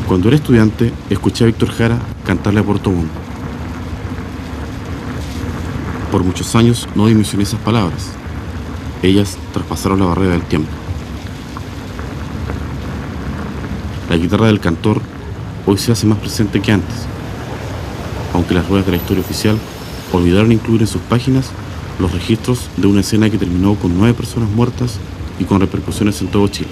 Cuando era estudiante, escuché a Víctor Jara cantarle a Puerto Montt. Por muchos años no dimensioné esas palabras. Ellas traspasaron la barrera del tiempo. La guitarra del cantor hoy se hace más presente que antes, aunque las ruedas de la historia oficial olvidaron incluir en sus páginas los registros de una escena que terminó con 9 personas muertas y con repercusiones en todo Chile.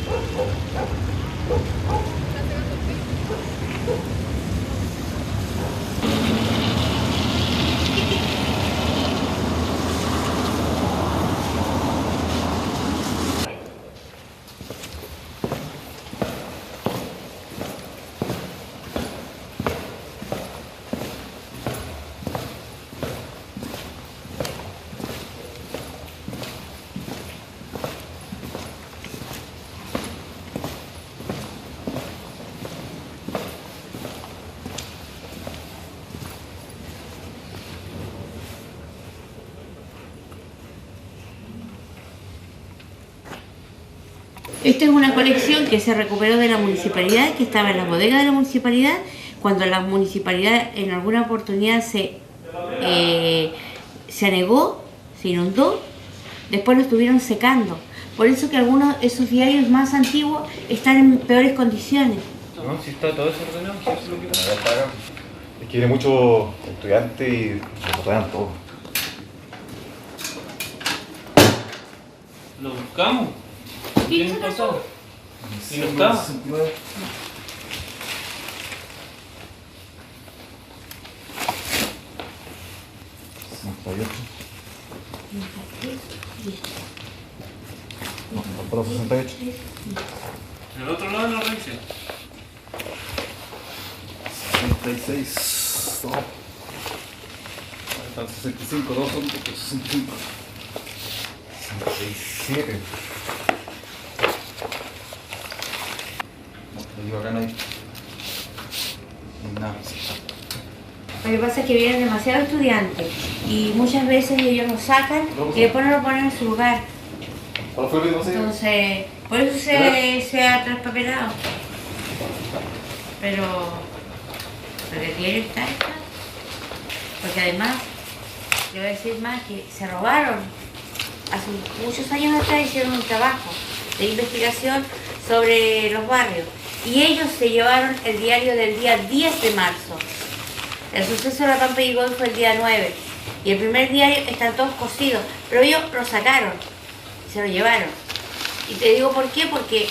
Esta es una colección que se recuperó de la municipalidad, que estaba en la bodega de la municipalidad, cuando la municipalidad en alguna oportunidad se anegó, se inundó, después lo estuvieron secando. Por eso que algunos de esos diarios más antiguos están en peores condiciones. No, si está todo desordenado, si eso es lo que pasa. Es que viene mucho estudiante y se botan todo. ¿Lo buscamos? ¿Y ¿Qué qué pasó? ¿Y no estaba? 68. No, para 68. ¿En el otro lado no revisé? 66. No. Están 65, 2 son 65. 67. No, digo acá no hay nada. Lo que pasa es que vienen demasiados estudiantes y muchas veces ellos lo sacan y después no lo ponen en su lugar. ¿Cuál fue el video? Entonces, por eso se ha traspapelado. Pero el diario está. Porque además, le voy a decir más, que se robaron. Hace muchos años atrás hicieron un trabajo de investigación sobre los barrios y ellos se llevaron el diario del día 10 de marzo. El suceso de la Pampa y Golfo fue el día 9 y el primer diario están todos cosidos, pero ellos lo sacaron, se lo llevaron. Y te digo por qué, porque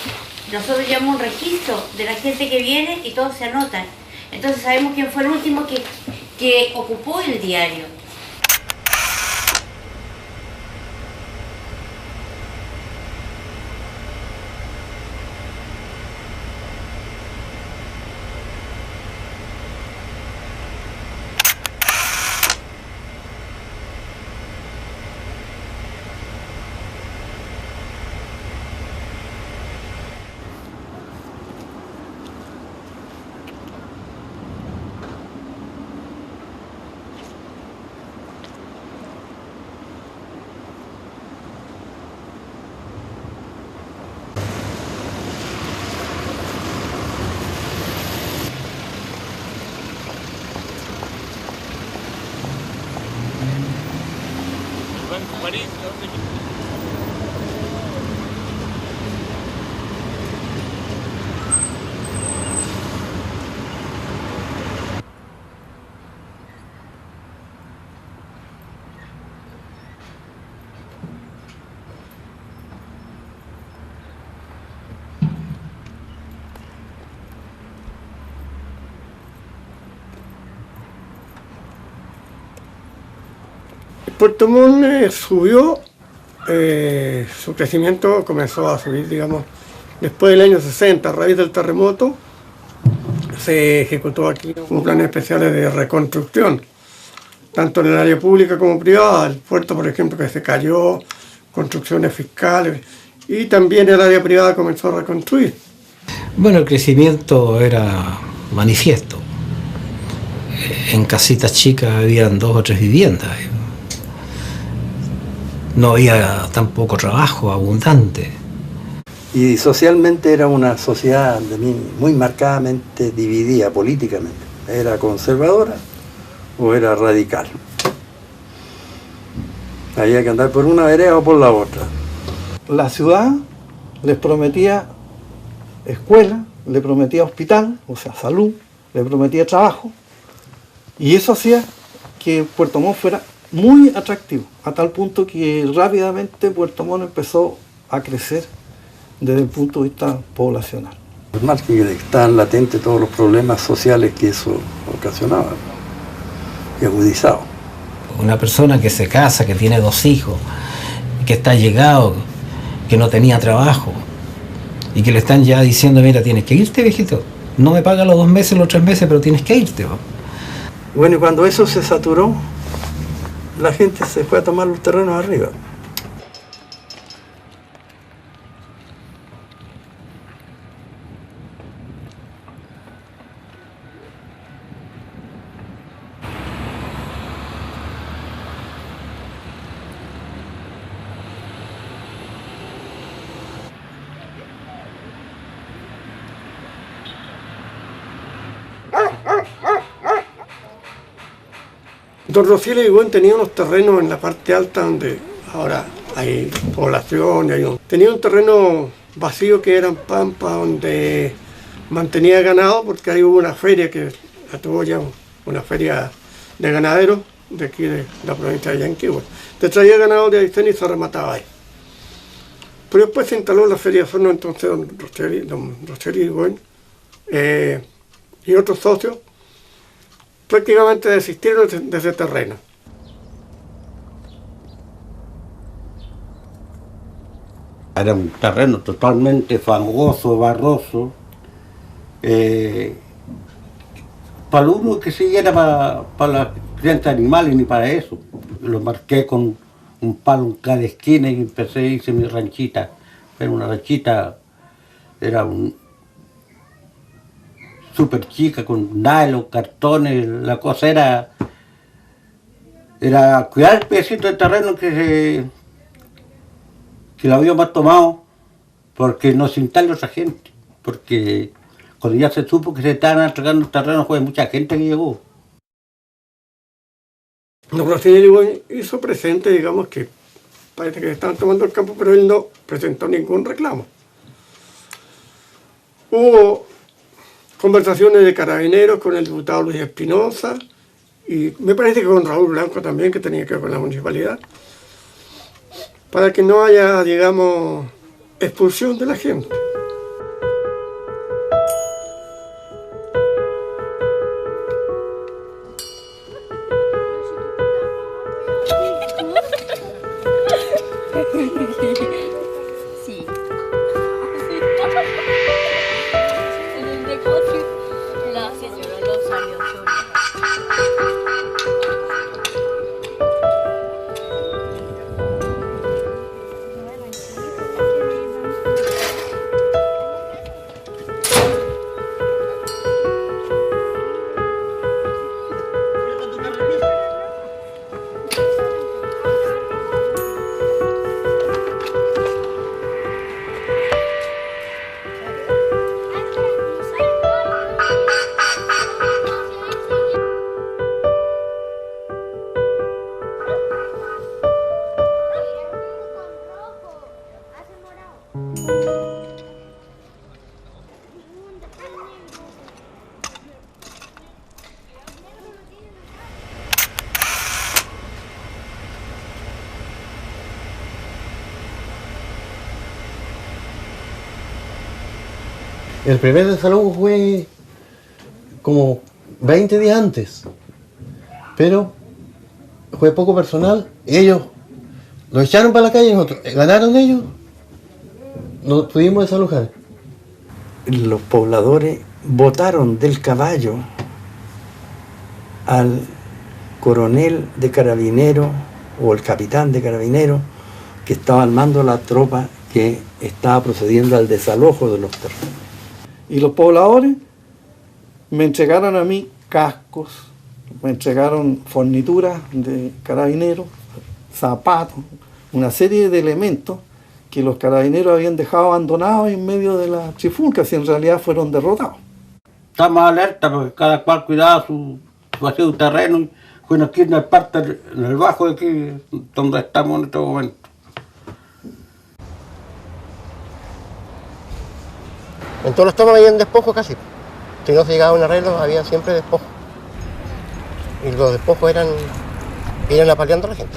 nosotros llevamos un registro de la gente que viene y todos se anotan. Entonces sabemos quién fue el último que ocupó el diario. Puerto Montt subió, su crecimiento comenzó a subir, digamos, después del año 60, a raíz del terremoto, se ejecutó aquí un plan especial de reconstrucción, tanto en el área pública como privada, el puerto, por ejemplo, que se cayó, construcciones fiscales, y también el área privada comenzó a reconstruir. Bueno, el crecimiento era manifiesto. En casitas chicas habían 2 o 3 viviendas. No había tampoco trabajo abundante. Y socialmente era una sociedad muy marcadamente dividida políticamente. Era conservadora o era radical. Había que andar por una vereda o por la otra. La ciudad les prometía escuela, le prometía hospital, o sea, salud, le prometía trabajo, y eso hacía que Puerto Montt fuera muy atractivo, a tal punto que rápidamente Puerto Montt empezó a crecer desde el punto de vista poblacional. Normal que estaban latentes todos los problemas sociales que eso ocasionaba y agudizaba. Una persona que se casa, que tiene 2 hijos, que está llegado, que no tenía trabajo, y que le están ya diciendo, mira, tienes que irte, viejito. No me pagas los 2 meses, los 3 meses, pero tienes que irte. Bueno, y cuando eso se saturó, la gente se fue a tomar los terrenos arriba. Don Rociel Irigoyen tenía unos terrenos en la parte alta donde ahora hay población, tenía un terreno vacío que eran pampas donde mantenía ganado, porque ahí hubo una feria que la tuvo ya, una feria de ganaderos de aquí de la provincia de Yanquihue. Te traía ganado de Aysén y se remataba ahí. Pero después se instaló la feria de Osorno, entonces don Rociel Irigoyen y otros socios prácticamente desistieron de ese terreno. Era un terreno totalmente fangoso, barroso, para uno que siguiera para la crianza de animales ni para eso. Lo marqué con un palo en cada esquina y empecé, hice mi ranchita. Era una ranchita, era súper chica, con nylon, cartones. La cosa era cuidar el pedacito de terreno que lo habíamos tomado, porque no se instaló otra gente, porque cuando ya se supo que se estaban entregando el terreno, fue mucha gente que llegó. Don Rociel Irigoyen hizo presente, digamos, que parece que le estaban tomando el campo, pero él no presentó ningún reclamo. Hubo conversaciones de carabineros con el diputado Luis Espinosa y me parece que con Raúl Blanco también, que tenía que ver con la municipalidad, para que no haya, digamos, expulsión de la gente. Sí. En el negocio, la señora lo salió sola. El primer desalojo fue como 20 días antes, pero fue poco personal. Ellos lo echaron para la calle, nosotros ganaron ellos, nos pudimos desalojar. Los pobladores botaron del caballo al coronel de carabineros o el capitán de carabineros que estaba armando la tropa que estaba procediendo al desalojo de los terrenos. Y los pobladores me entregaron a mí cascos, me entregaron fornituras de carabineros, zapatos, una serie de elementos que los carabineros habían dejado abandonados en medio de la trifulca, si en realidad fueron derrotados. Estamos alerta porque cada cual cuidaba su vacío terreno y bueno, aquí en el parte, en el bajo de aquí, donde estamos en este momento. En todos los tomas habían despojos casi. Si no se llegaba a un arreglo, había siempre despojos. Y los despojos eran apaleando a la gente.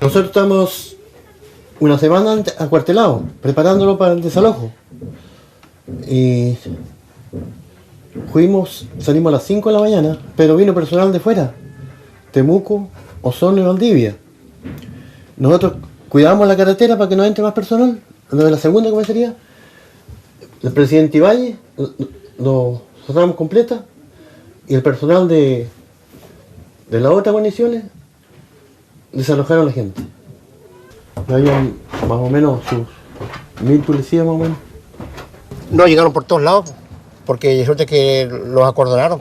Nosotros estamos una semana acuartelados, preparándolo para el desalojo. Y salimos a las 5 de la mañana, pero vino personal de fuera, Temuco, Osorno y Valdivia. Nosotros cuidamos la carretera para que no entre más personal, lo de la segunda comisaría. El presidente Ibañez lo cerramos completa y el personal de las otras guarniciones desalojaron a la gente. Habían más o menos sus 1000 policías más o menos. No, llegaron por todos lados, porque resulta que los acordonaron.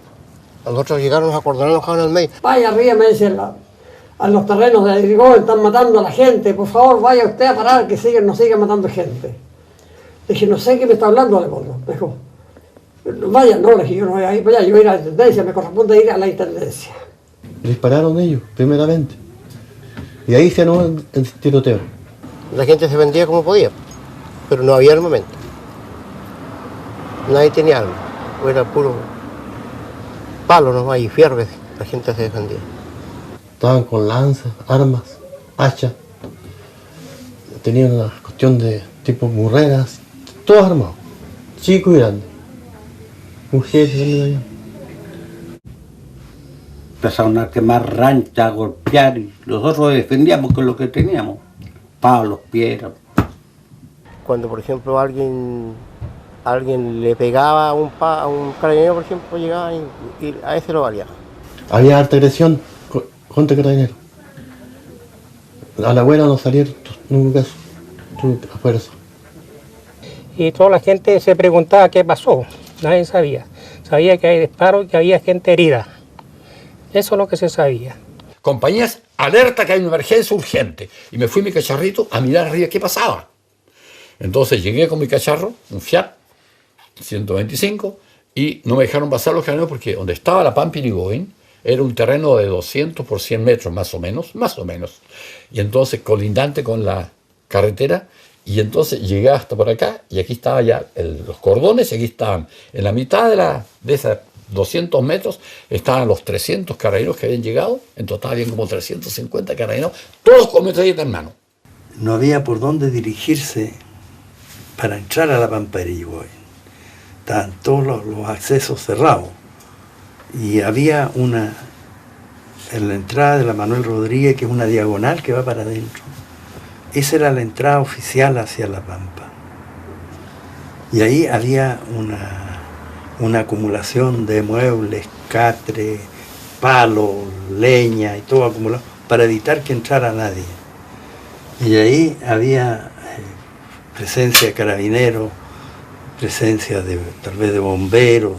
A nosotros llegaron, nos acordonaron, nos dejaron en el medio. Vaya arriba, me dicen, a los terrenos de Irigón están matando a la gente, por favor vaya usted a parar que nos sigan matando gente. Le dije, no sé qué me está hablando, Leopoldo. Me dijo, vaya, no, le dije, yo no voy a ir para allá, yo voy a ir a la intendencia, me corresponde ir a la intendencia. Dispararon ellos, primeramente. Y ahí se anuló el tiroteo. La gente se vendía como podía, pero no había armamento. Nadie tenía armas, era puro palo nomás y fierro, la gente se defendía. Estaban con lanzas, armas, hachas. Tenían una cuestión de tipo murreras, todos armados, chicos y grandes. Mujeres también allá. Empezaron a quemar ranchas, a golpear y nosotros defendíamos con lo que teníamos, palos, piedras. Cuando por ejemplo alguien le pegaba a un carabinero, por ejemplo, llegaba y a ese lo valía. Había harta agresión contra carabineros. A la abuela no salieron nunca a fuerza. Y toda la gente se preguntaba qué pasó, nadie sabía. Sabía que hay disparos y que había gente herida. Eso es lo que se sabía. Compañías, alerta que hay una emergencia urgente. Y me fui mi cacharrito a mirar arriba qué pasaba. Entonces llegué con mi cacharro, un Fiat 125, y no me dejaron pasar los carabineros porque donde estaba la Pampa Irigoyen era un terreno de 200 por 100 metros más o menos. Y entonces colindante con la carretera, y entonces llegué hasta por acá, y aquí estaban ya los cordones, y aquí estaban en la mitad de esas 200 metros estaban los 300 carabineros que habían llegado, en total habían como 350 carabineros, todos con metralleta en mano. No había por dónde dirigirse para entrar a la Pampa de Irigoyen. Estaban todos los accesos cerrados. Y había en la entrada de la Manuel Rodríguez, que es una diagonal que va para adentro. Esa era la entrada oficial hacia la Pampa. Y ahí había una acumulación de muebles, catre, palo, leña y todo acumulado para evitar que entrara nadie. Y ahí había presencia de carabineros, presencia tal vez de bomberos,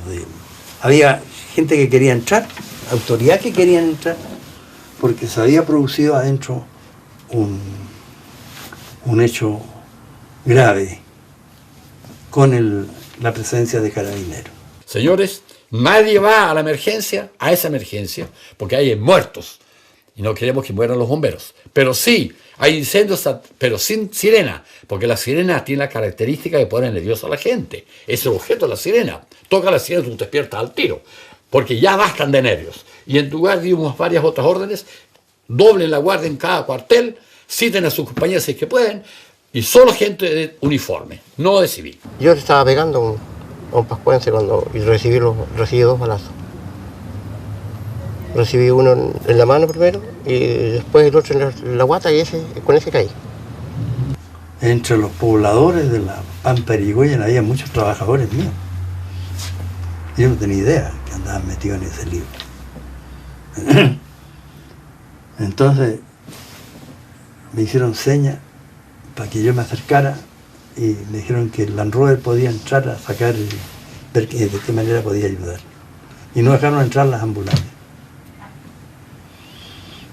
había gente que quería entrar, autoridad que querían entrar, porque se había producido adentro un hecho grave con la presencia de carabineros. Señores, nadie va a esa emergencia, porque hay muertos y no queremos que mueran los bomberos. Pero sí, hay incendios, pero sin sirena, porque la sirena tiene la característica de poner nerviosa a la gente. Es el objeto de la sirena. Toca la sirena y tú te despiertas al tiro, porque ya bastan de nervios. Y en lugar dimos varias otras órdenes: doblen la guardia en cada cuartel, citen a sus compañeros si es que pueden, y solo gente de uniforme, no de civil. Yo le estaba pegando a un pascuense y recibí 2 balazos. Recibí uno en la mano primero y después el otro en la guata y con ese caí. Entre los pobladores de la Pampa Irigoyen había muchos trabajadores míos. Yo no tenía idea que andaban metidos en ese lío. Entonces me hicieron señas para que yo me acercara y me dijeron que el Land Rover podía entrar a sacar, ver de qué manera podía ayudar. Y no dejaron entrar las ambulancias.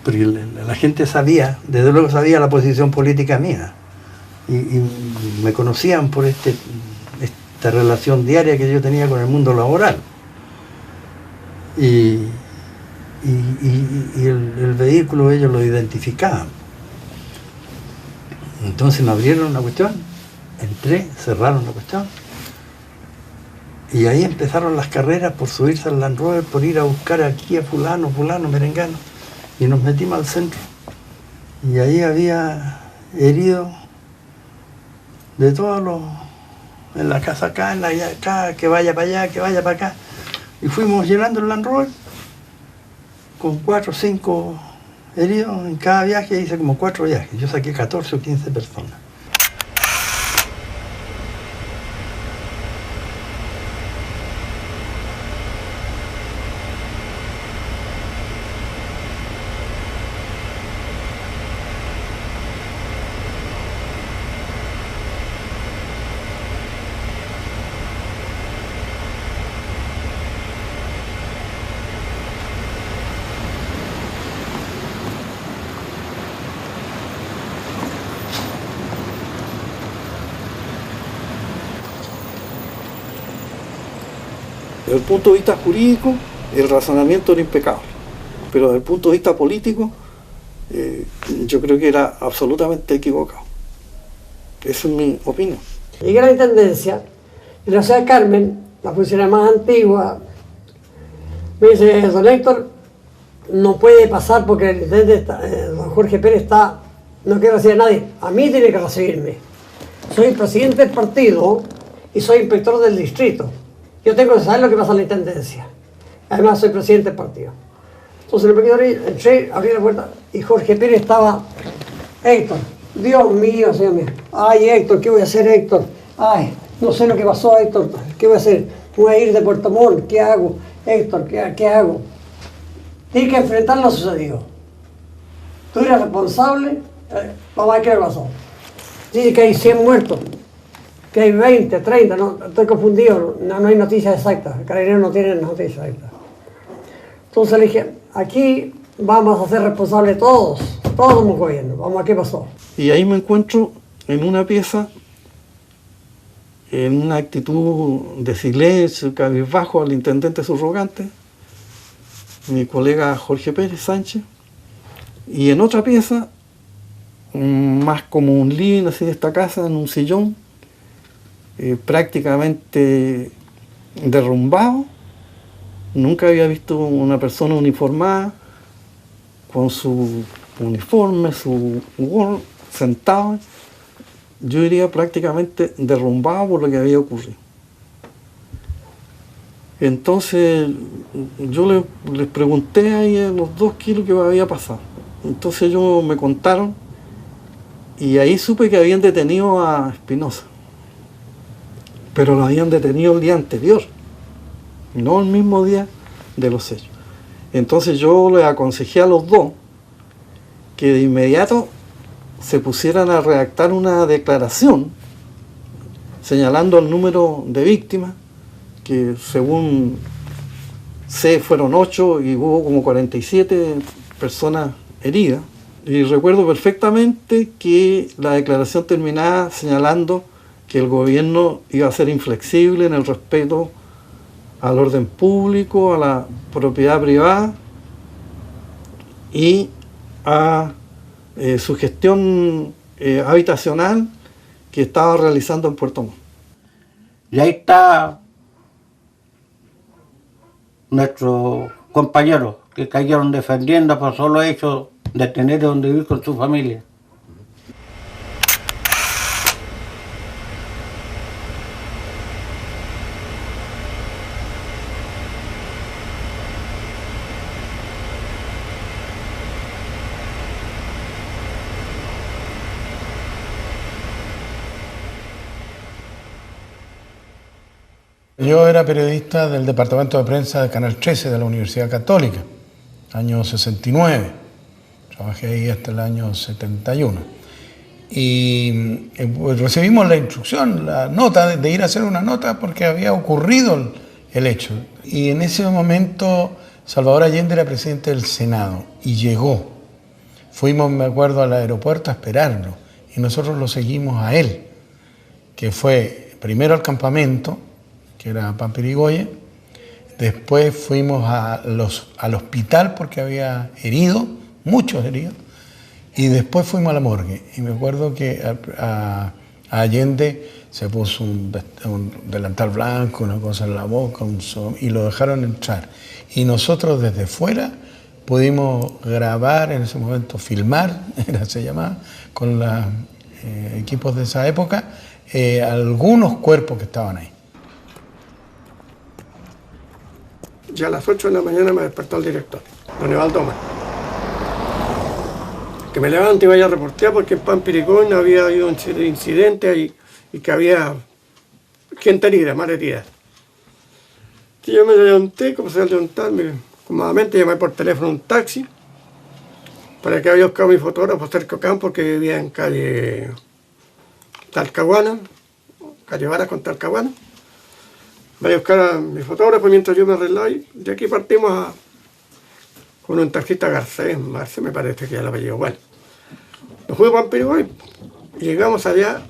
Porque la gente sabía, desde luego sabía la posición política mía. Y me conocían por esta relación diaria que yo tenía con el mundo laboral. Y el vehículo ellos lo identificaban. Entonces me abrieron la cuestión, entré, cerraron la cuestión. Y ahí empezaron las carreras por subirse al Land Rover, por ir a buscar aquí a fulano, merengano. Y nos metimos al centro. Y ahí había heridos de todos los... en la casa acá, en la allá acá, que vaya para allá, que vaya para acá. Y fuimos llenando el Land Rover con 4 o 5 heridos en cada viaje. Hice como 4 viajes. Yo saqué 14 o 15 personas. Desde el punto de vista jurídico, el razonamiento era impecable, pero desde el punto de vista político, yo creo que era absolutamente equivocado. Esa es mi opinión. Llegué a la intendencia, y la ciudad de Carmen, la funcionaria más antigua, me dice, don Héctor, no puede pasar porque el intendente don Jorge Pérez no quiere recibir a nadie, a mí tiene que recibirme. Soy presidente del partido y soy inspector del distrito. Yo tengo que saber lo que pasa en la intendencia. Además soy presidente del partido. Entonces entré, abrí la puerta y Jorge Pérez estaba. Héctor, Dios mío, señor mío. Ay, Héctor, ¿qué voy a hacer, Héctor? Ay, no sé lo que pasó, Héctor. ¿Qué voy a hacer? Voy a ir de Puerto Montt, ¿qué hago? Héctor, ¿qué hago? Tienes que enfrentar lo sucedido. Tú eres responsable, vamos a ver qué le pasó. Dice que hay 100 muertos. Que hay 20, 30, no, estoy confundido, no hay noticias exactas, el Carabinero no tiene noticias exactas. Entonces le dije, aquí vamos a ser responsables todos como gobierno, vamos a ver qué pasó. Y ahí me encuentro en una pieza, en una actitud de silencio, cabizbajo al intendente subrogante, mi colega Jorge Pérez Sánchez, y en otra pieza, más como un living así de esta casa, en un sillón, prácticamente derrumbado. Nunca había visto una persona uniformada con su uniforme, su gorro, sentado. Yo diría prácticamente derrumbado por lo que había ocurrido. Entonces yo les pregunté ahí a los 2 kilos qué había pasado. Entonces ellos me contaron y ahí supe que habían detenido a Espinosa. Pero lo habían detenido el día anterior, no el mismo día de los hechos. Entonces yo les aconsejé a los 2 que de inmediato se pusieran a redactar una declaración señalando el número de víctimas, que según sé fueron 8 y hubo como 47 personas heridas. Y recuerdo perfectamente que la declaración terminaba señalando que el gobierno iba a ser inflexible en el respeto al orden público, a la propiedad privada y a su gestión habitacional que estaba realizando en Puerto Montt. Y ahí está nuestros compañeros que cayeron defendiendo por solo hecho de tener donde vivir con su familia. Yo era periodista del departamento de prensa de Canal 13 de la Universidad Católica, año 69. Trabajé ahí hasta el año 71. Y pues, recibimos la instrucción, la nota, de ir a hacer una nota porque había ocurrido el hecho. Y en ese momento Salvador Allende era presidente del Senado y llegó. Fuimos, me acuerdo, al aeropuerto a esperarlo y nosotros lo seguimos a él, que fue primero al campamento, que era Pampirigoyen, después fuimos al hospital porque había heridos, muchos heridos, y después fuimos a la morgue. Y me acuerdo que a Allende se puso un delantal blanco, una cosa en la boca, y lo dejaron entrar. Y nosotros desde fuera pudimos grabar, en ese momento filmar, se llamaba, con los equipos de esa época, algunos cuerpos que estaban ahí. Ya a las 8 de la mañana me despertó el director, don Evaldo Omar, que me levanto y vaya a reportear porque en Pampirigoyen había habido un incidente ahí y que había gente herida, mal herida. Y yo me levanté, comencé a levantarme, cómodamente llamé por teléfono un taxi para que había buscado mi fotógrafo cerca campo porque vivía en calle Talcahuana, calle Varas con Talcahuana. Voy a buscar a mi fotógrafo mientras yo me arreglaba y de aquí partimos con un taxista Garcés me parece que ya el apellido. Bueno, nos fuimos a Pampirigoyen y llegamos allá.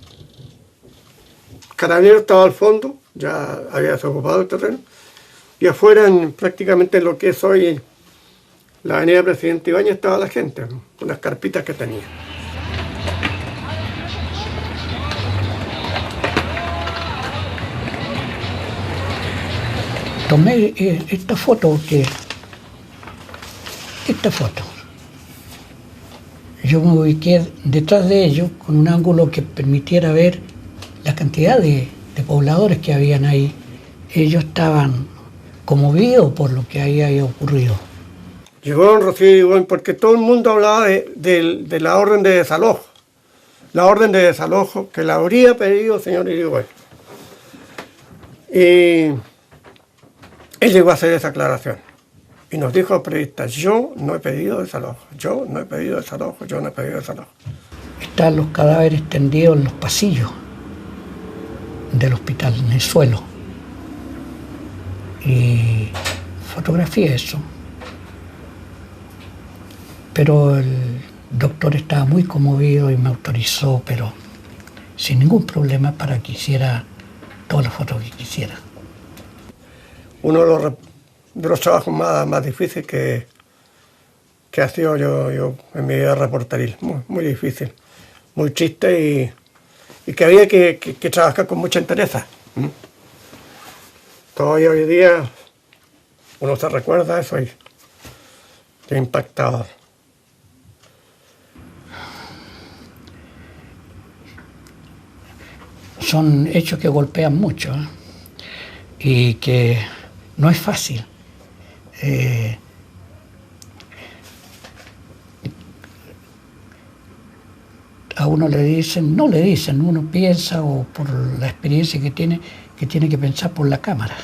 Carabinero estaba al fondo, ya había desocupado el terreno, y afuera, prácticamente en lo que es hoy la avenida Presidente Ibáñez, estaba la gente, con las carpitas que tenía. Tomé esta foto yo me ubiqué detrás de ellos con un ángulo que permitiera ver la cantidad de pobladores que habían ahí. Ellos estaban conmovidos por lo que ahí había ocurrido. Llegó don Rocío Irigoyen porque todo el mundo hablaba de la orden de desalojo. La orden de desalojo que la habría pedido el señor Irigoyen. Y él llegó a hacer esa aclaración y nos dijo al periodista: yo no he pedido desalojo, yo no he pedido desalojo, yo no he pedido desalojo. Están los cadáveres tendidos en los pasillos del hospital, en el suelo. Y fotografié eso. Pero el doctor estaba muy conmovido y me autorizó, pero sin ningún problema, para que hiciera todas las fotos que quisiera. Uno de los trabajos más difíciles que ha sido yo en mi vida reporteril, muy difícil, muy triste y que había que trabajar con mucha entereza. Todavía hoy día uno se recuerda de eso y te impactado. Son hechos que golpean mucho, y que no es fácil. A uno le dicen, no le dicen, uno piensa, o por la experiencia que tiene que pensar por la cámara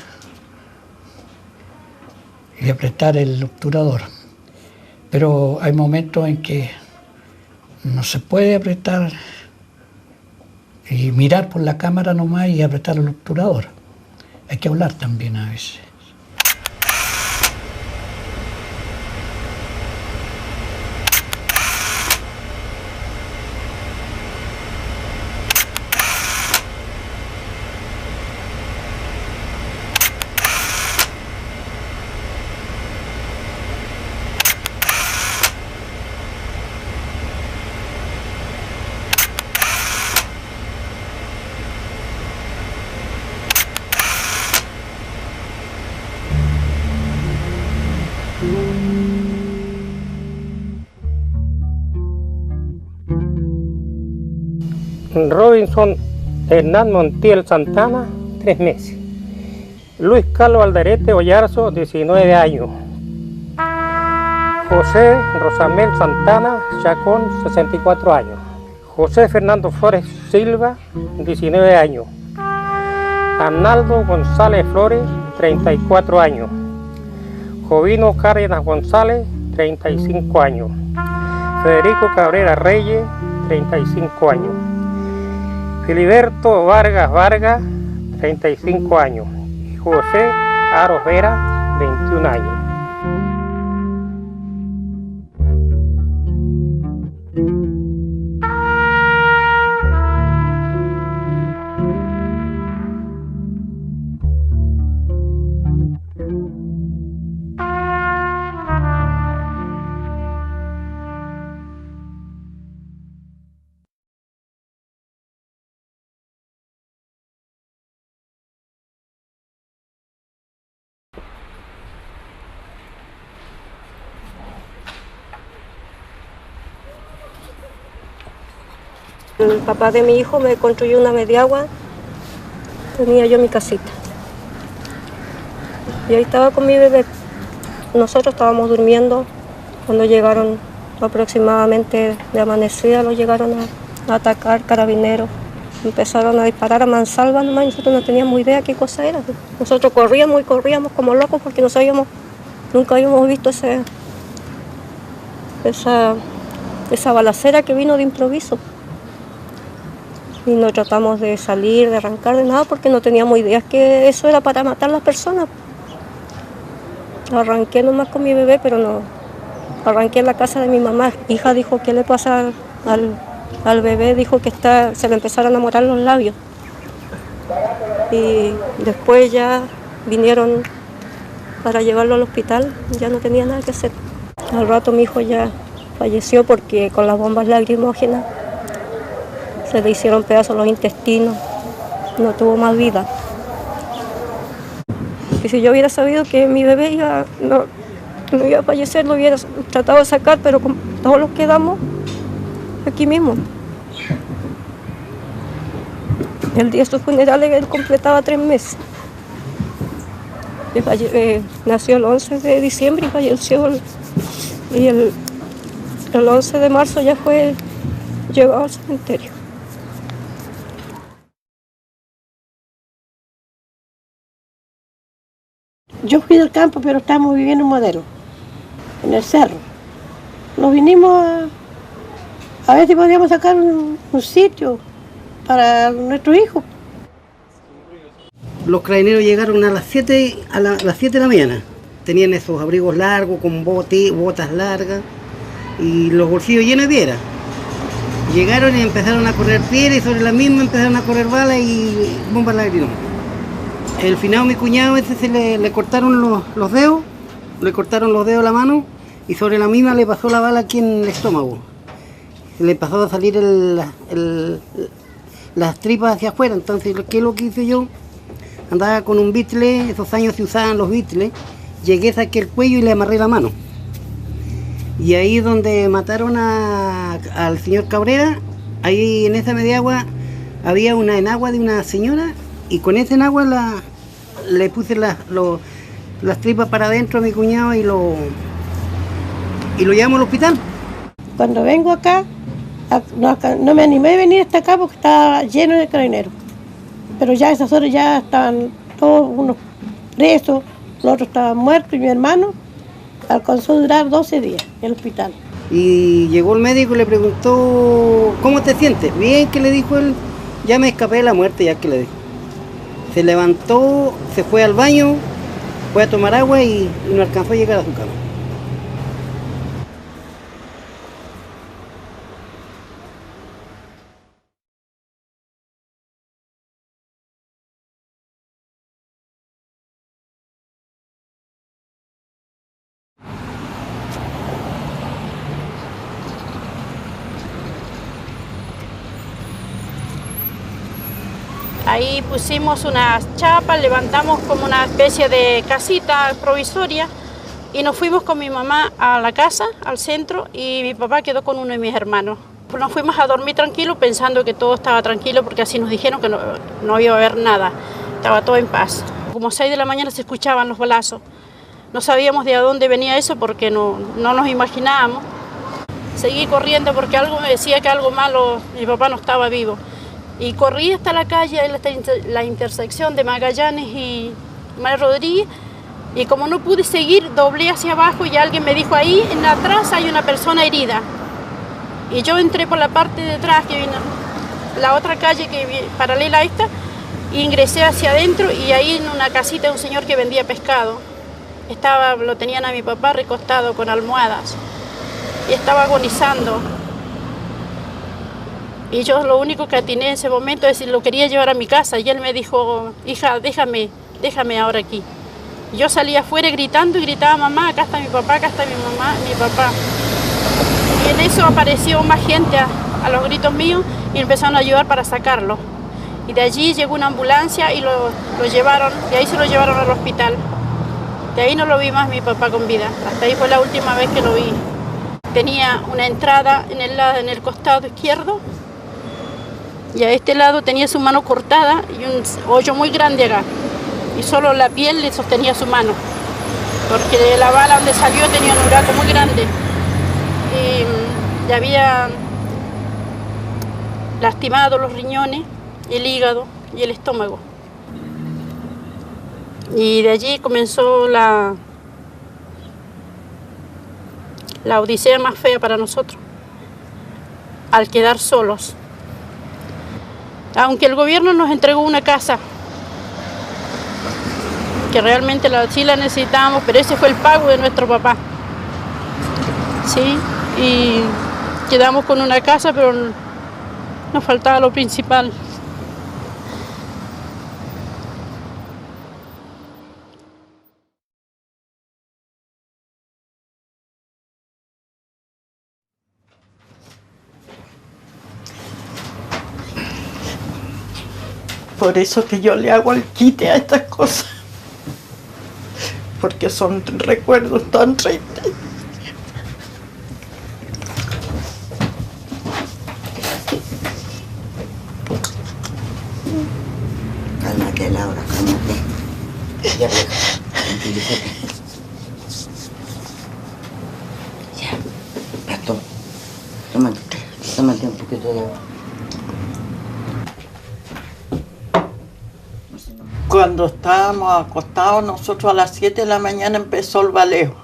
y apretar el obturador. Pero hay momentos en que no se puede apretar y mirar por la cámara nomás y apretar el obturador. Hay que hablar también a veces. Robinson Hernán Montiel Santana, 3 meses. Luis Carlos Alderete Ollarzo, 19 años. José Rosamel Santana Chacón, 64 años. José Fernando Flores Silva, 19 años. Arnaldo González Flores, 34 años. Jovino Cárdenas González, 35 años. Federico Cabrera Reyes, 35 años. Filiberto Vargas Vargas, 35 años. Y José Aros Vera, 21 años. El papá de mi hijo me construyó una mediagua, tenía yo mi casita. Y ahí estaba con mi bebé. Nosotros estábamos durmiendo cuando llegaron aproximadamente de amanecida, los llegaron a atacar carabineros. Empezaron a disparar a mansalva nomás y nosotros no teníamos idea qué cosa era. Nosotros corríamos y corríamos como locos porque no sabíamos, nunca habíamos visto esa balacera que vino de improviso. Y no tratamos de salir, de arrancar, de nada, porque no teníamos ideas que eso era para matar a las personas. Arranqué nomás con mi bebé, pero no. Arranqué en la casa de mi mamá. Hija dijo, ¿qué le pasa al bebé? Dijo que se le empezaron a morar los labios. Y después ya vinieron para llevarlo al hospital, ya no tenía nada que hacer. Al rato mi hijo ya falleció porque con las bombas lacrimógenas se le hicieron pedazos los intestinos, no tuvo más vida. Y si yo hubiera sabido que mi bebé no iba a fallecer, lo hubiera tratado de sacar, pero con todos los quedamos aquí mismo. El día de su funeral él completaba 3 meses. Nació el 11 de diciembre y falleció el 11 de marzo ya fue llevado al cementerio. Yo fui del campo, pero estábamos viviendo en Modelo, en el cerro. Nos vinimos a ver si podíamos sacar un sitio para nuestros hijos. Los carabineros llegaron a las 7 de la mañana. Tenían esos abrigos largos, con botas largas y los bolsillos llenos de piedras. Llegaron y empezaron a correr piedras y sobre la misma empezaron a correr balas y bombas lacrimógenas. El finado mi cuñado ese le cortaron los dedos, le cortaron los dedos de la mano y sobre la misma le pasó la bala aquí en el estómago. Le pasó a salir las tripas hacia afuera, entonces ¿qué es lo que hice yo? Andaba con un bitle, esos años se usaban los bitles, llegué, saqué el cuello y le amarré la mano. Y ahí donde mataron al señor Cabrera, ahí en esa mediagua había una enagua de una señora y con esa enagua le puse las tripas para adentro a mi cuñado y lo llevamos al hospital. Cuando vengo acá, no me animé a venir hasta acá porque estaba lleno de carabineros. Pero ya a esas horas ya estaban todos unos presos, los otros estaban muertos y mi hermano alcanzó a durar 12 días en el hospital. Y llegó el médico y le preguntó, ¿cómo te sientes? Bien, que le dijo él, ya me escapé de la muerte, ya que le dijo. Se levantó, se fue al baño, fue a tomar agua y no alcanzó a llegar a su cama. Ahí pusimos unas chapas, levantamos como una especie de casita provisoria y nos fuimos con mi mamá a la casa, al centro, y mi papá quedó con uno de mis hermanos. Nos fuimos a dormir tranquilos pensando que todo estaba tranquilo porque así nos dijeron que no iba a haber nada, estaba todo en paz. Como 6 de la mañana se escuchaban los balazos. No sabíamos de dónde venía eso porque no nos imaginábamos. Seguí corriendo porque algo me decía que algo malo, mi papá no estaba vivo. Y corrí hasta la calle, la intersección de Magallanes y María Rodríguez, y como no pude seguir, doblé hacia abajo y alguien me dijo, ahí en atrás hay una persona herida. Y yo entré por la parte de atrás, que viene la otra calle que paralela a esta, e ingresé hacia adentro y ahí en una casita de un señor que vendía pescado. Lo tenían a mi papá recostado con almohadas y estaba agonizando. Y yo lo único que atiné en ese momento es que lo quería llevar a mi casa y él me dijo, hija, déjame ahora aquí. Y yo salí afuera gritando y gritaba, mamá, acá está mi papá, acá está mi mamá, mi papá. Y en eso apareció más gente a los gritos míos y empezaron a ayudar para sacarlo. Y de allí llegó una ambulancia y lo llevaron, de ahí se lo llevaron al hospital. De ahí no lo vi más mi papá con vida, hasta ahí fue la última vez que lo vi. Tenía una entrada en el costado izquierdo y a este lado tenía su mano cortada y un hoyo muy grande acá. Y solo la piel le sostenía su mano, porque la bala donde salió tenía un huraco muy grande. Y le había lastimado los riñones, el hígado y el estómago. Y de allí comenzó la odisea más fea para nosotros, al quedar solos. Aunque el gobierno nos entregó una casa, que realmente sí la necesitábamos, pero ese fue el pago de nuestro papá. Sí, y quedamos con una casa, pero nos faltaba lo principal. Por eso que yo le hago el quite a estas cosas, porque son recuerdos tan tristes. Cálmate, Laura, cálmate. Ya, tranquilízate. Ya, Gastón, tómate un poquito de agua. Cuando estábamos acostados, nosotros a las 7 de la mañana empezó el baleo.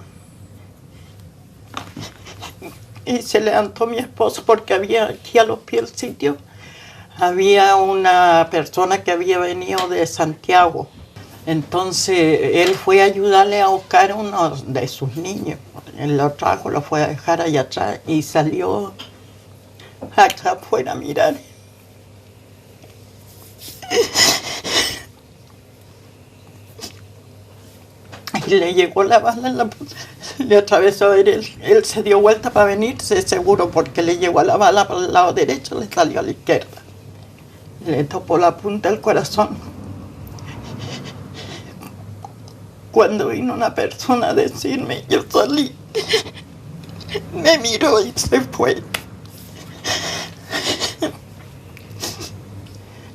Y se levantó mi esposo porque había aquí a los pies del sitio, había una persona que había venido de Santiago. Entonces él fue a ayudarle a buscar a uno de sus niños. Él lo trajo, lo fue a dejar allá atrás y salió acá afuera a mirar. Y le llegó la bala, le atravesó a él se dio vuelta para venirse seguro porque le llegó a la bala por el lado derecho, le salió a la izquierda. Le topó la punta del corazón. Cuando vino una persona a decirme, yo salí, me miró y se fue.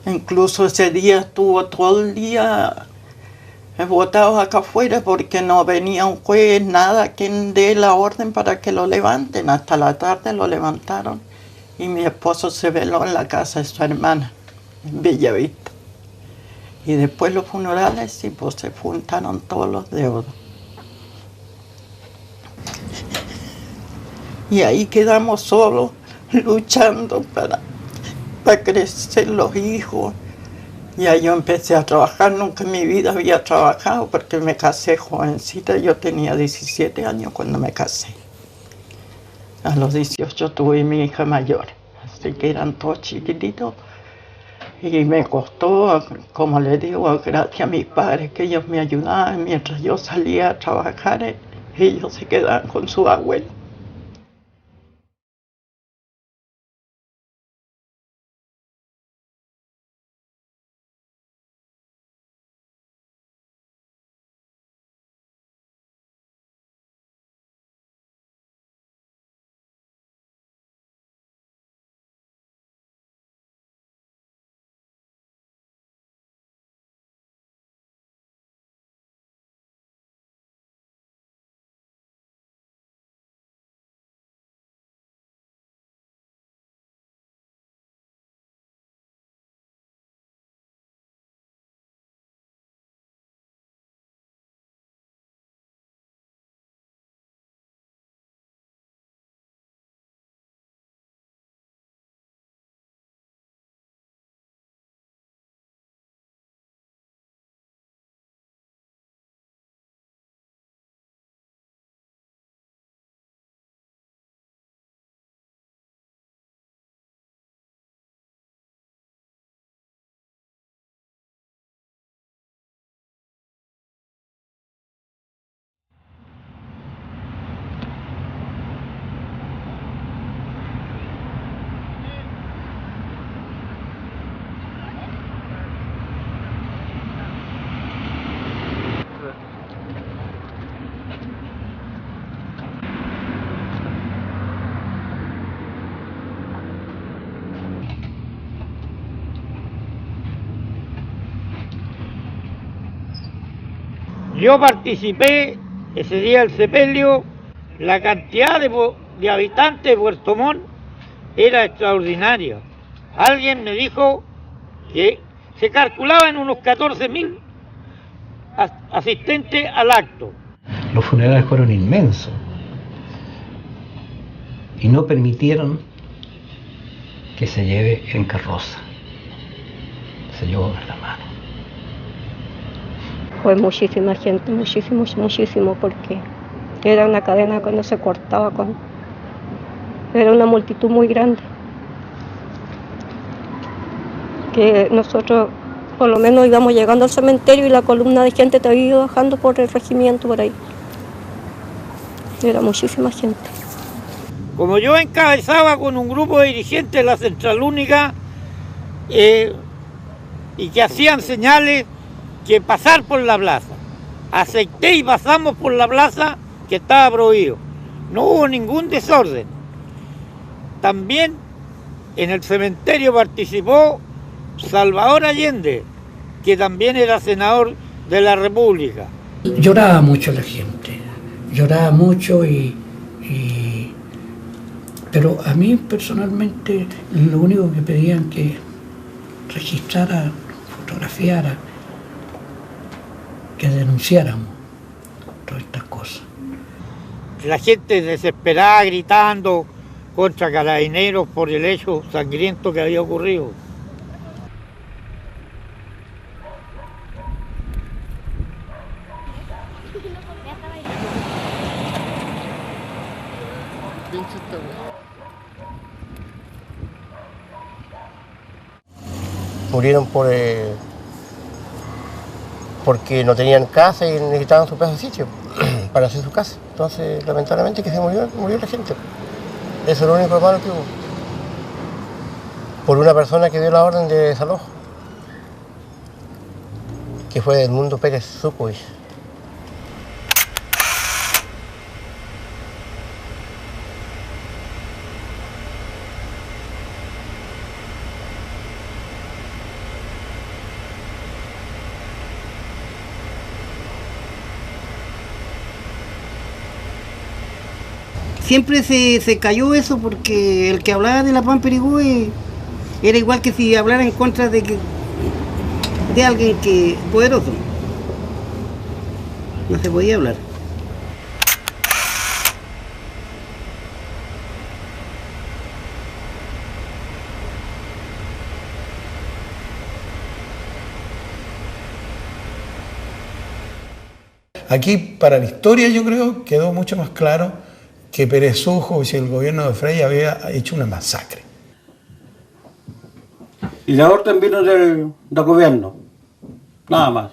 Incluso ese día estuvo todo el día botados acá afuera porque no venía un juez, nada, quien dé la orden para que lo levanten. Hasta la tarde lo levantaron y mi esposo se veló en la casa de su hermana, en Bellavista. Y después los funerales y pues se juntaron todos los deudos. Y ahí quedamos solos, luchando para crecer los hijos. Ya yo empecé a trabajar, nunca en mi vida había trabajado porque me casé jovencita, yo tenía 17 años cuando me casé. A los 18 tuve mi hija mayor, así que eran todos chiquititos. Y me costó, como les digo, gracias a mis padres que ellos me ayudaban mientras yo salía a trabajar, ellos se quedaban con su abuelo. Yo participé ese día del sepelio, la cantidad de habitantes de Puerto Montt era extraordinaria. Alguien me dijo que se calculaba en unos 14.000 asistentes al acto. Los funerales fueron inmensos y no permitieron que se lleve en carroza, se llevó en la mano. Fue muchísima gente, muchísimo, porque era una cadena que no se cortaba era una multitud muy grande. Que nosotros por lo menos íbamos llegando al cementerio y la columna de gente te había ido bajando por el regimiento por ahí. Era muchísima gente. Como yo encabezaba con un grupo de dirigentes de la Central Única y que hacían señales que pasar por la plaza. Acepté y pasamos por la plaza que estaba prohibido. No hubo ningún desorden. También en el cementerio participó Salvador Allende, que también era senador de la República. Lloraba mucho la gente, lloraba mucho pero a mí personalmente lo único que pedían que registrara, fotografiara, que denunciáramos todas estas cosas. La gente desesperada gritando contra Carabineros por el hecho sangriento que había ocurrido. Murieron porque no tenían casa y necesitaban su pedazo de sitio para hacer su casa. Entonces, lamentablemente, que se murió la gente. Eso es lo único malo que hubo. Por una persona que dio la orden de desalojo, que fue Edmundo Pérez Zucovich. Siempre se cayó eso porque el que hablaba de la Pampa Perigüe era igual que si hablara en contra de alguien que poderoso. No se podía hablar. Aquí, para la historia, yo creo, quedó mucho más claro que Pérez Zucovich y el gobierno de Frei había hecho una masacre. Y la orden vino del gobierno, nada más.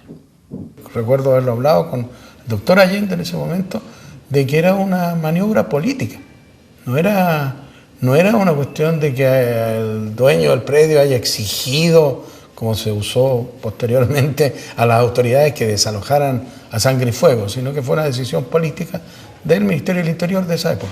Recuerdo haberlo hablado con el doctor Allende en ese momento, de que era una maniobra política. No era una cuestión de que el dueño del predio haya exigido, como se usó posteriormente, a las autoridades que desalojaran a sangre y fuego, sino que fue una decisión política del Ministerio del Interior de esa época.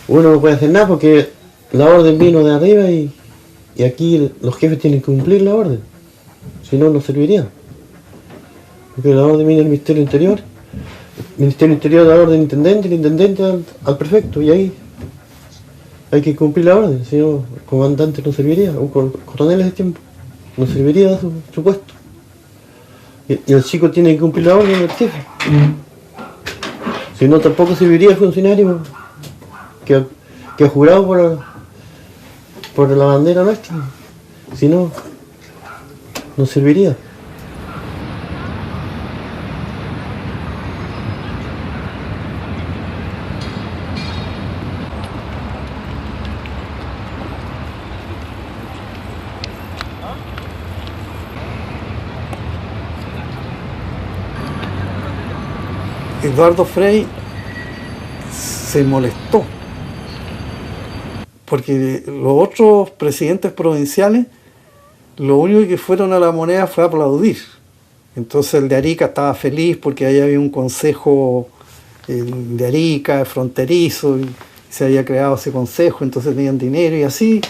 Uno no puede hacer nada porque la orden vino de arriba y aquí los jefes tienen que cumplir la orden, si no, no serviría. Porque la orden viene del Ministerio del Interior, el Ministerio del Interior da la orden al intendente, el intendente al prefecto, y ahí hay que cumplir la orden, si no, el comandante no serviría, o coronel de tiempo, no serviría su puesto. Y el chico tiene que cumplir la orden del jefe. Si no, tampoco serviría el funcionario que ha jurado por la bandera nuestra, si no, no serviría. Eduardo Frei se molestó porque los otros presidentes provinciales, lo único que fueron a La Moneda fue a aplaudir. Entonces el de Arica estaba feliz porque ahí había un consejo de Arica, fronterizo, y se había creado ese consejo, entonces tenían dinero y así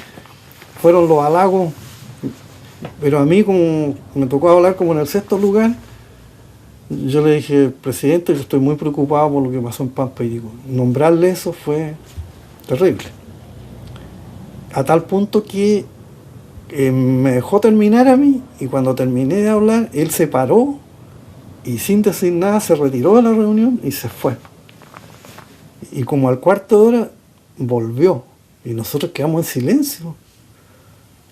fueron los halagos. Pero a mí, como me tocó hablar como en el 6º lugar, yo le dije, presidente, yo estoy muy preocupado por lo que pasó en Pampa Irigüe. Nombrarle eso fue terrible. A tal punto que me dejó terminar a mí, y cuando terminé de hablar, él se paró y sin decir nada se retiró de la reunión y se fue. Y como al cuarto de hora volvió, y nosotros quedamos en silencio.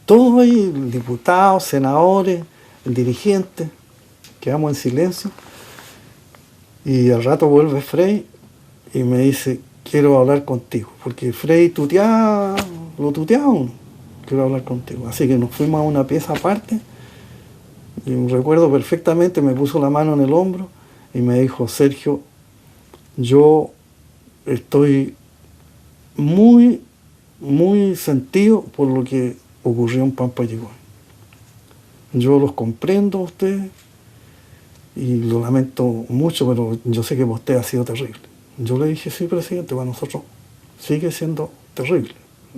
Todos ahí, diputados, senadores, el dirigente, quedamos en silencio. Y al rato vuelve Frei y me dice, quiero hablar contigo, porque Frei lo tuteaba uno, quiero hablar contigo. Así que nos fuimos a una pieza aparte, y me recuerdo perfectamente, me puso la mano en el hombro y me dijo, Sergio, yo estoy muy, muy sentido por lo que ocurrió en Pampa Irigüe. Yo los comprendo a ustedes y lo lamento mucho, pero yo sé que para usted ha sido terrible. Yo le dije, sí, presidente, para nosotros sigue siendo terrible.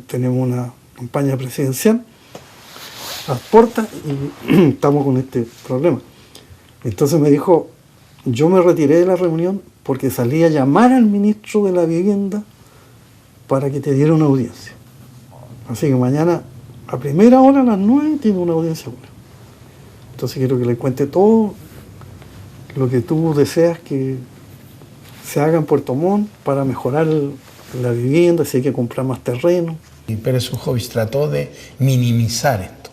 Tenemos una campaña presidencial a las puertas y estamos con este problema. Entonces me dijo, yo me retiré de la reunión porque salí a llamar al ministro de la Vivienda para que te diera una audiencia. Así que mañana, a primera hora, a las 9, tiene una audiencia. Entonces quiero que le cuente todo lo que tú deseas que se haga en Puerto Montt para mejorar la vivienda, si hay que comprar más terreno. Y Pérez Ujovich trató de minimizar esto.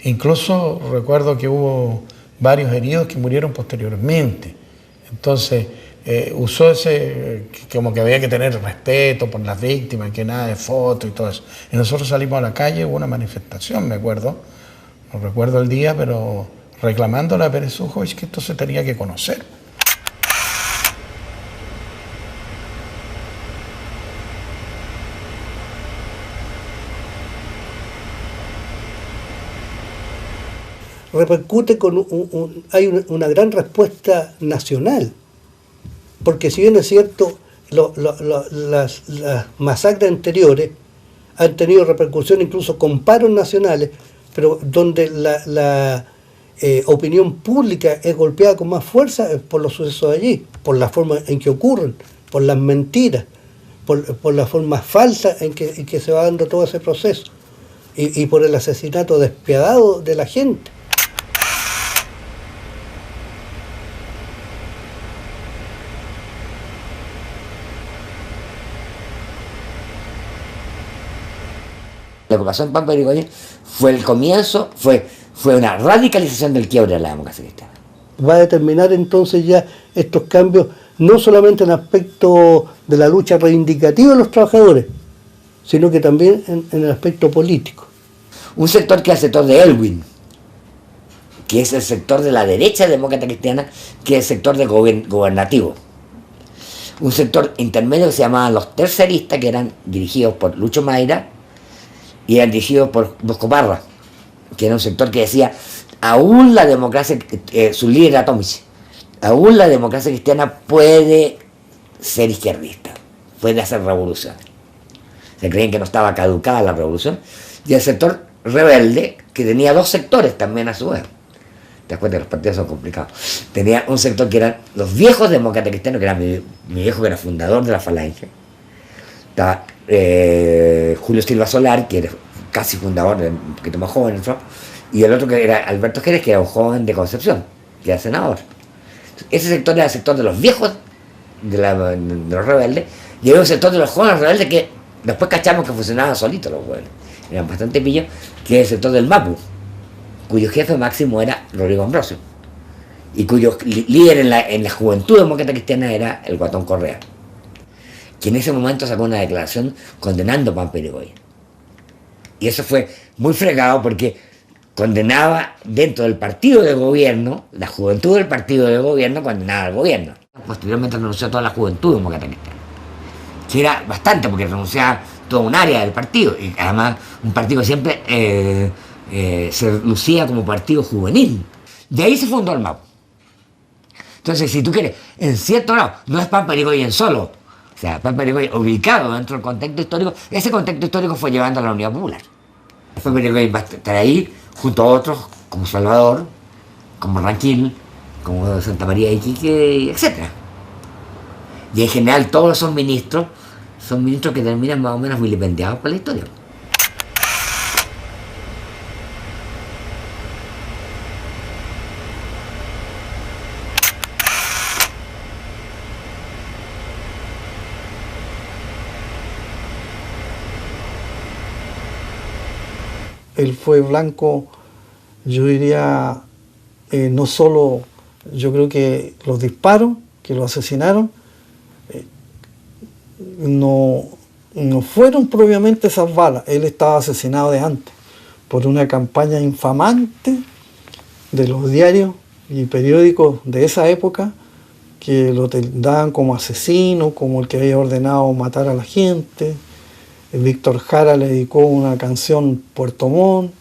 Incluso recuerdo que hubo varios heridos que murieron posteriormente. Entonces usó ese, como que había que tener respeto por las víctimas, que nada de fotos y todo eso. Y nosotros salimos a la calle, hubo una manifestación, me acuerdo, no recuerdo el día, pero reclamándole a Pérez Ujovich que esto se tenía que conocer. Repercute con hay una gran respuesta nacional, porque si bien es cierto, las masacres anteriores han tenido repercusión incluso con paros nacionales, pero donde la opinión pública es golpeada con más fuerza por los sucesos de allí, por la forma en que ocurren, por las mentiras, por la forma falsa en que se va dando todo ese proceso, y por el asesinato despiadado de la gente. Lo que pasó en Pampa Irigüe fue el comienzo, fue una radicalización del quiebre de la democracia cristiana. Va a determinar entonces ya estos cambios, no solamente en aspecto de la lucha reivindicativa de los trabajadores, sino que también en el aspecto político. Un sector que es el sector de Elwin, que es el sector de la derecha demócrata cristiana, que es el sector de gobernativo. Un sector intermedio que se llamaban los terceristas, que eran dirigidos por Lucho Mayra, y eran dirigidos por Bosco Parra, que era un sector que decía, aún la democracia, su líder era Tomic, aún la democracia cristiana puede ser izquierdista, puede hacer revolución. Se creían que no estaba caducada la revolución. Y el sector rebelde, que tenía dos sectores también a su vez. Te das cuenta que los partidos son complicados. Tenía un sector que eran los viejos demócratas cristianos, que era mi viejo, que era fundador de la Falange. Estaba Julio Silva Solar, que era casi fundador, un poquito más joven, ¿no? Y el otro que era Alberto Jerez, que era un joven de Concepción, que era senador. Ese sector era el sector de los viejos, de los rebeldes, y había un sector de los jóvenes rebeldes que después cachamos que funcionaban solitos los jóvenes, eran bastante pillos, que es el sector del MAPU, cuyo jefe máximo era Rodrigo Ambrosio, y cuyo líder en la juventud demócrata cristiana era el Guatón Correa, que en ese momento sacó una declaración condenando a Pampa Irigüe. Y eso fue muy fregado porque condenaba dentro del partido de gobierno, la juventud del partido de gobierno condenaba al gobierno. Posteriormente renunció a toda la juventud demócrata cristiana, que era bastante, porque renunciaba toda un área del partido, y además un partido que siempre se lucía como partido juvenil. De ahí se fundó el MAPU. Entonces, si tú quieres, en cierto grado, no es Pampa Irigoyen solo, o sea, Pampa Irigoyen ubicado dentro del contexto histórico, ese contexto histórico fue llevando a la Unidad Popular. Pampa Irigoyen va a estar ahí junto a otros, como Salvador, como Ranquil, como Santa María de Iquique, etc. Y en general todos esos ministros son ministros que terminan más o menos vilipendiados por la historia. Él fue blanco, yo diría, no solo, yo creo que los disparos que lo asesinaron, no fueron propiamente esas balas, él estaba asesinado de antes, por una campaña infamante de los diarios y periódicos de esa época, que lo daban como asesino, como el que había ordenado matar a la gente. Víctor Jara le dedicó una canción Puerto Montt.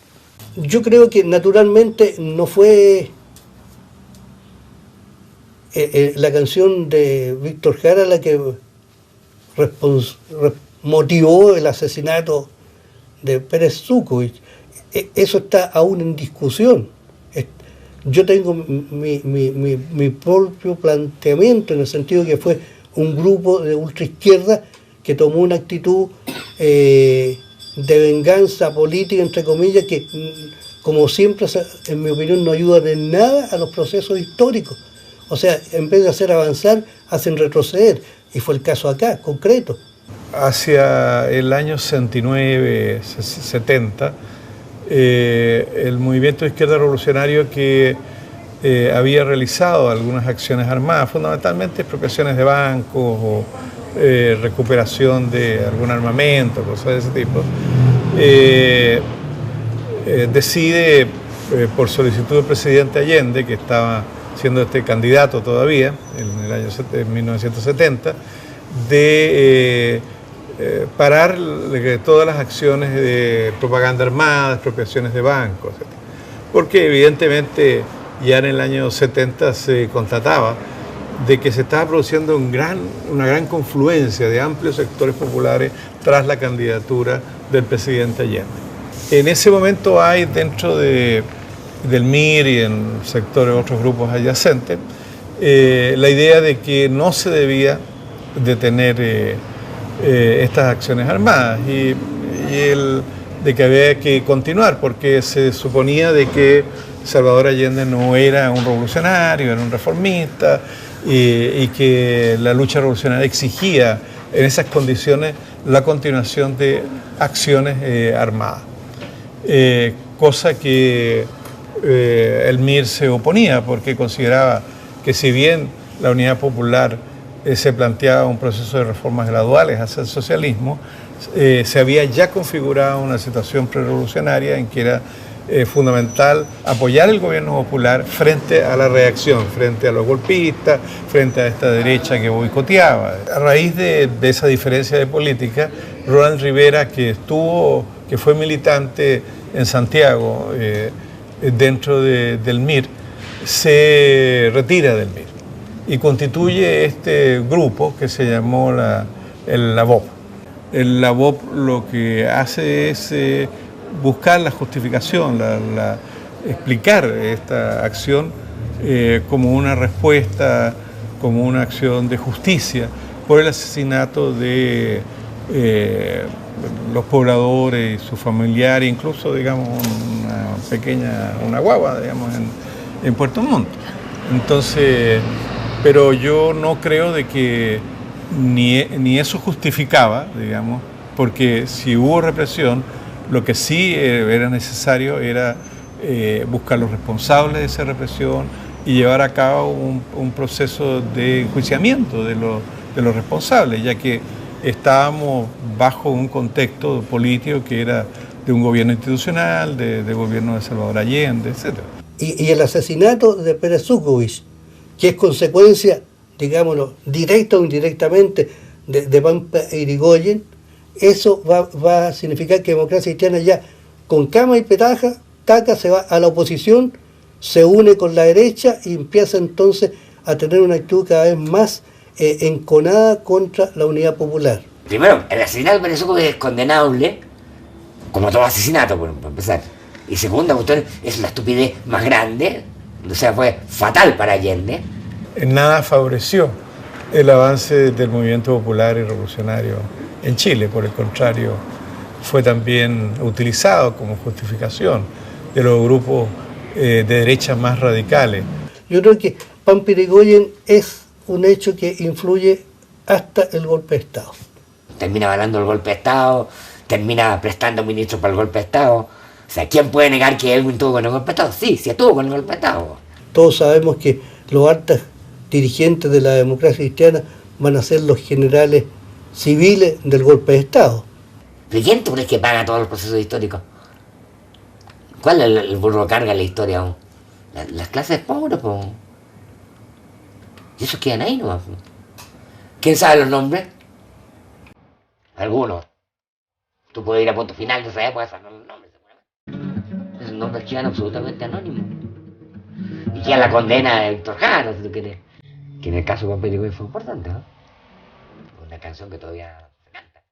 Yo creo que naturalmente no fue la canción de Víctor Jara la que motivó el asesinato de Pérez Zukovich. Eso está aún en discusión. Yo tengo mi propio planteamiento, en el sentido que fue un grupo de ultraizquierda que tomó una actitud de venganza política, entre comillas, que como siempre, en mi opinión, no ayudan en nada a los procesos históricos. O sea, en vez de hacer avanzar, hacen retroceder. Y fue el caso acá, concreto. Hacia el año 69, 70, el movimiento de izquierda revolucionario que había realizado algunas acciones armadas, fundamentalmente expropiaciones de bancos o recuperación de algún armamento, cosas de ese tipo, decide, por solicitud del presidente Allende, que estaba siendo candidato todavía en el año 1970, de parar todas las acciones de propaganda armada, expropiaciones de bancos, etc. Porque evidentemente ya en el año 70 se constataba de que se estaba produciendo una gran confluencia de amplios sectores populares tras la candidatura del presidente Allende. En ese momento hay dentro del MIR y en sectores otros grupos adyacentes la idea de que no se debía detener estas acciones armadas y de que había que continuar, porque se suponía de que Salvador Allende no era un revolucionario, era un reformista, y que la lucha revolucionaria exigía en esas condiciones la continuación de acciones armadas. Cosa que el MIR se oponía, porque consideraba que si bien la Unidad Popular se planteaba un proceso de reformas graduales hacia el socialismo, se había ya configurado una situación prerevolucionaria en que era fundamental apoyar el gobierno popular frente a la reacción, frente a los golpistas, frente a esta derecha que boicoteaba. A raíz de esa diferencia de política, Roland Rivera, que fue militante en Santiago dentro del MIR, se retira del MIR y constituye este grupo que se llamó la VOP. La VOP lo que hace es buscar la justificación, explicar esta acción como una respuesta, como una acción de justicia por el asesinato de los pobladores y sus familiares, incluso, digamos, una guagua, digamos, en Puerto Montt. Entonces, pero yo no creo de que ni eso justificaba, digamos, porque si hubo represión, lo que sí era necesario era buscar los responsables de esa represión y llevar a cabo un proceso de enjuiciamiento de los responsables, ya que estábamos bajo un contexto político que era de un gobierno institucional, de gobierno de Salvador Allende, etc. Y el asesinato de Pérez Zukovich, que es consecuencia, digámoslo, directa o indirectamente de Pampa Irigoyen, eso va a significar que Democracia Cristiana ya con cama y taca se va a la oposición, se une con la derecha y empieza entonces a tener una actitud cada vez más enconada contra la unidad popular. Primero, el asesinato de Perezuco es condenable, como todo asesinato, por empezar. Y segunda cuestión, es la estupidez más grande, o sea, fue fatal para Allende. En nada favoreció el avance del movimiento popular y revolucionario en Chile, por el contrario, fue también utilizado como justificación de los grupos de derecha más radicales. Yo creo que Pampir Irigoyen es un hecho que influye hasta el golpe de Estado. Termina avalando el golpe de Estado, termina prestando ministros para el golpe de Estado. O sea, ¿quién puede negar que Elwin estuvo con el golpe de Estado? Sí, sí estuvo con el golpe de Estado. Todos sabemos que los altos dirigentes de la Democracia Cristiana van a ser los generales civiles del golpe de Estado. ¿De quién tú crees que paga todos los procesos históricos? ¿Cuál es el burro carga en la historia? Las clases pobres, po. Y esos quedan ahí nomás. ¿Quién sabe los nombres? Algunos. Tú puedes ir a punto final de esa época, sacar los nombres. Esos nombres quedan absolutamente anónimos. Y queda la condena de Víctor Jara, si tú quieres. Que en el caso de Pampir Irigoyen fue importante, ¿no? Una canción que todavía se canta.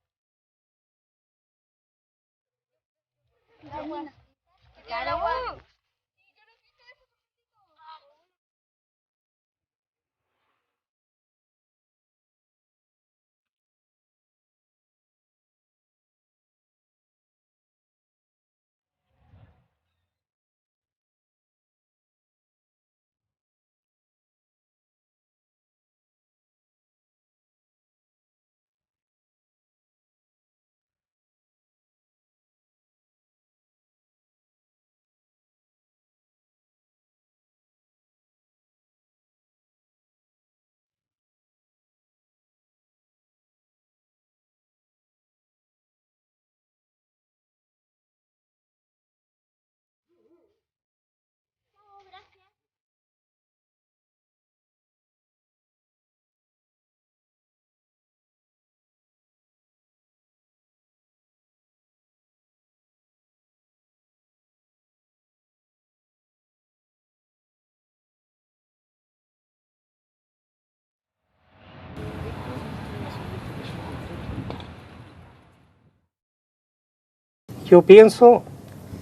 Yo pienso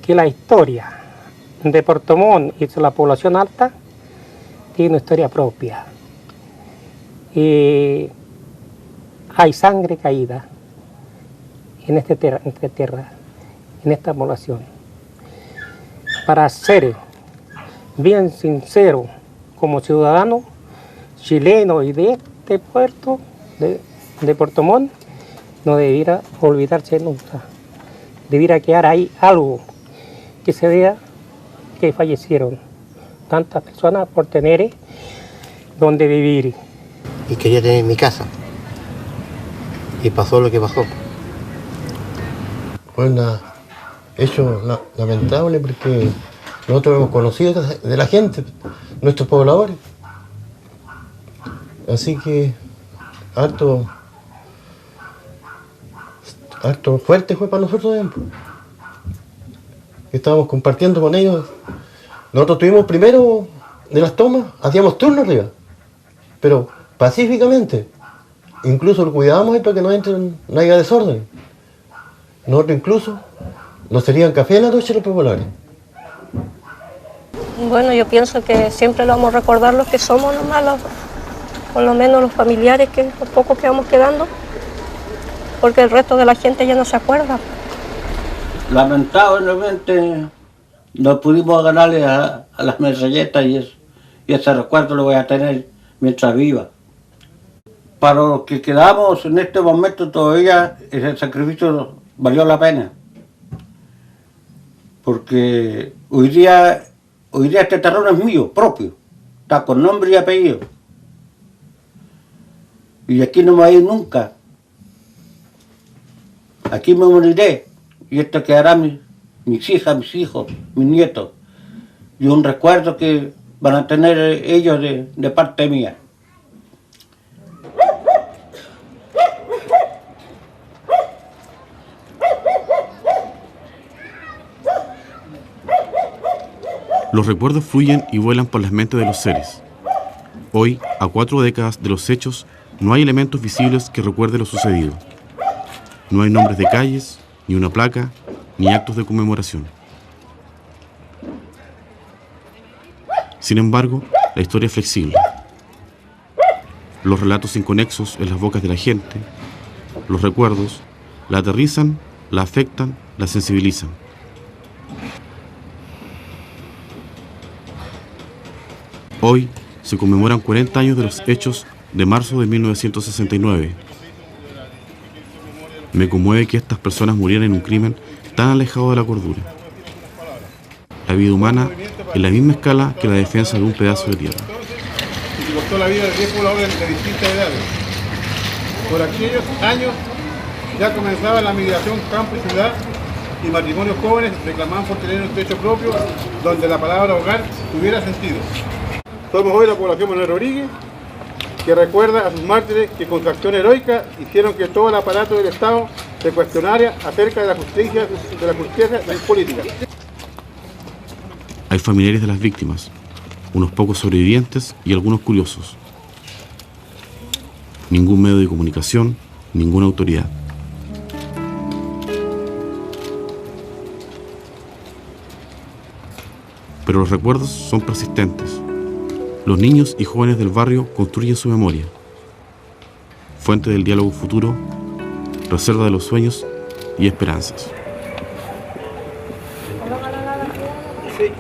que la historia de Puerto Montt y de la población alta tiene una historia propia. Y hay sangre caída en esta tierra, en esta población. Para ser bien sincero como ciudadano chileno y de este puerto, de Puerto Montt, no debiera olvidarse nunca. Debiera quedar ahí algo que se vea que fallecieron tantas personas por tener donde vivir. Y quería tener mi casa. Y pasó lo que pasó. Fue un hecho lamentable porque nosotros hemos conocido de la gente, nuestros pobladores. Así que harto fuerte fue para nosotros también. Estábamos compartiendo con ellos. Nosotros tuvimos primero de las tomas, hacíamos turnos arriba, pero pacíficamente. Incluso lo cuidábamos ahí para que no haya desorden. Nosotros incluso nos servían café en la noche los populares. Bueno, yo pienso que siempre lo vamos a recordar los que somos nomás, por lo menos los familiares, que los pocos que vamos quedando, porque el resto de la gente ya no se acuerda. Lamentablemente no pudimos ganarle a las metralletas y ese recuerdo lo voy a tener mientras viva. Para los que quedamos en este momento todavía ese sacrificio valió la pena. Porque hoy día este terreno es mío, propio. Está con nombre y apellido. Y aquí no me voy a ir nunca. Aquí me moriré. Y esto quedará mis hijas, mis hijos, mis nietos. Y un recuerdo que van a tener ellos de parte mía. Los recuerdos fluyen y vuelan por las mentes de los seres. Hoy, a 4 décadas de los hechos, no hay elementos visibles que recuerden lo sucedido. No hay nombres de calles, ni una placa, ni actos de conmemoración. Sin embargo, la historia es flexible. Los relatos inconexos en las bocas de la gente, los recuerdos, la aterrizan, la afectan, la sensibilizan. Hoy se conmemoran 40 años de los hechos de marzo de 1969. Me conmueve que estas personas murieran en un crimen tan alejado de la cordura. La vida humana en la misma escala que la defensa de un pedazo de tierra. Y se costó la vida de 10 pobladores de distintas edades. Por aquellos años ya comenzaba la migración campo y ciudad y matrimonios jóvenes reclamaban por tener un techo propio donde la palabra hogar tuviera sentido. Somos hoy la población Manuel Rodríguez, que recuerda a sus mártires que con su acción heroica hicieron que todo el aparato del Estado se cuestionara acerca de la justicia política. Hay familiares de las víctimas, unos pocos sobrevivientes y algunos curiosos. Ningún medio de comunicación, ninguna autoridad. Pero los recuerdos son persistentes. Los niños y jóvenes del barrio construyen su memoria. Fuente del diálogo futuro, reserva de los sueños y esperanzas. Sí.